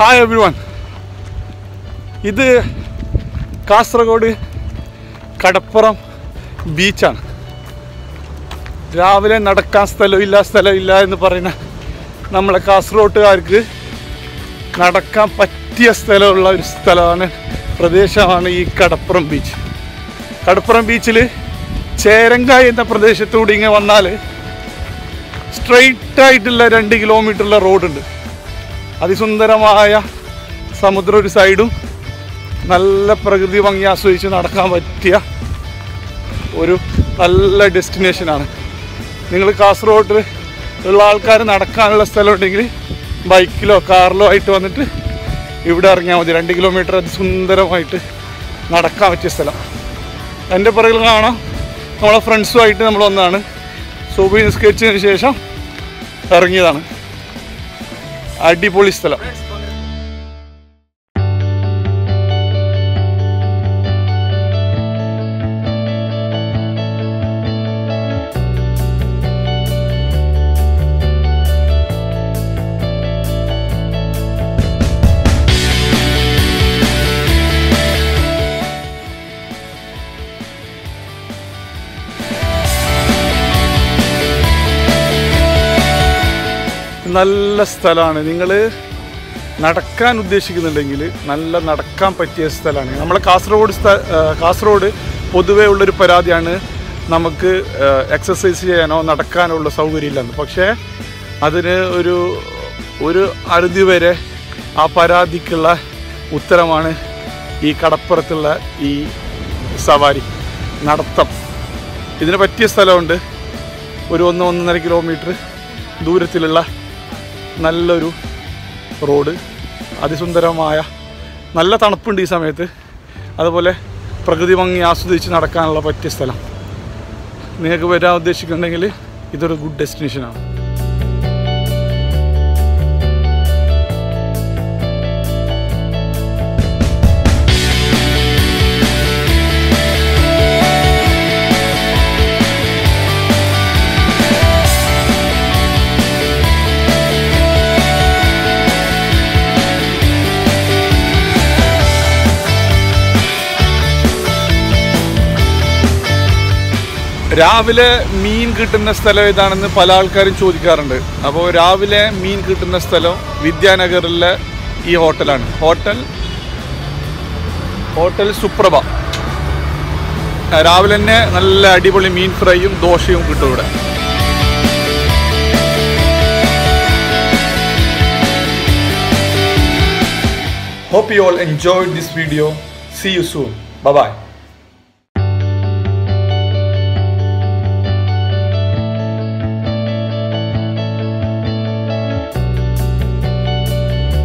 Hi everyone. ഇത് കാസർഗോഡ് കടപ്പുറം ബീച്ചാണ്. രാവിലെ നടക്കാൻ സ്ഥലമില്ല എന്ന് പറയുന്ന നമ്മളെ കാസർഗോട്ടുകാർക്ക് നടക്കാൻ പറ്റിയ സ്ഥലമുള്ള ഒരു പ്രദേശമാണ് ഈ കടപ്പുറം ബീച്ച്. കടപ്പുറം ബീച്ചിൽ ചേരങ്കായ് എന്ന പ്രദേശത്തൂടെ ഇങ്ങനെ വന്നാൽ സ്ട്രെയിറ്റായിട്ടുള്ള 2 കിലോമീറ്ററുള്ള റോഡുണ്ട്. അതിസുന്ദരമായ സമുദ്രം ഒരു സൈഡും നല്ല പ്രകൃതി ഭംഗി ആസ്വദിച്ച് നടക്കാൻ പറ്റിയ ഒരു നല്ല ഡെസ്റ്റിനേഷനാണ്. നിങ്ങൾ കാസർഗോഡ് ഉള്ള ആൾക്കാർ നടക്കാനുള്ള സ്ഥലമുണ്ടെങ്കിൽ ബൈക്കിലോ കാറിലോ ആയിട്ട് വന്നിട്ട് ഇവിടെ ഇറങ്ങിയാൽ മതി. 2 കിലോമീറ്റർ അതിസുന്ദരമായിട്ട് നടക്കാൻ പറ്റിയ സ്ഥലം. എൻ്റെ പുറകിൽ കാണാം നമ്മളെ ഫ്രണ്ട്സുമായിട്ട് നമ്മൾ വന്നതാണ്. സുബഹി നിസ്കരിച്ചതിന് ശേഷം ഇറങ്ങിയതാണ്. അടിപൊളി സ്ഥലം. നല്ല സ്ഥലമാണ്. നിങ്ങൾ നടക്കാൻ ഉദ്ദേശിക്കുന്നുണ്ടെങ്കിൽ നല്ല നടക്കാൻ പറ്റിയ സ്ഥലമാണ്. നമ്മളെ കാസർഗോഡ് പൊതുവേ ഉള്ളൊരു പരാതിയാണ് നമുക്ക് എക്സസൈസ് ചെയ്യാനോ നടക്കാനോ ഉള്ള സൗകര്യമില്ലെന്ന്. പക്ഷേ അതിന് ഒരു അറുതി വരെ ആ പരാതിക്കുള്ള ഉത്തരമാണ് ഈ കടപ്പുറത്തുള്ള ഈ സവാരി നടത്തം. ഇതിന് പറ്റിയ സ്ഥലമുണ്ട്. ഒരു 1-1.5 കിലോമീറ്റർ ദൂരത്തിലുള്ള നല്ലൊരു റോഡ്, അതിസുന്ദരമായ നല്ല തണുപ്പുണ്ട് ഈ സമയത്ത്. അതുപോലെ പ്രകൃതി ഭംഗി ആസ്വദിച്ച് നടക്കാനുള്ള പറ്റിയ സ്ഥലം. നിങ്ങൾക്ക് വരാൻ ഉദ്ദേശിക്കുന്നുണ്ടെങ്കിൽ ഇതൊരു ഗുഡ് ഡെസ്റ്റിനേഷനാണ്. രാവിലെ മീൻ കിട്ടുന്ന സ്ഥലം ഏതാണെന്ന് പല ആൾക്കാരും ചോദിക്കാറുണ്ട്. അപ്പോൾ രാവിലെ മീൻ കിട്ടുന്ന സ്ഥലം വിദ്യാനഗറിലെ ഈ ഹോട്ടലാണ്. ഹോട്ടൽ സുപ്രഭ. രാവിലെ തന്നെ നല്ല അടിപൊളി മീൻ ഫ്രൈയും ദോശയും കിട്ടും ഇവിടെ. Hope you all enjoyed this video. See you soon. Bye bye.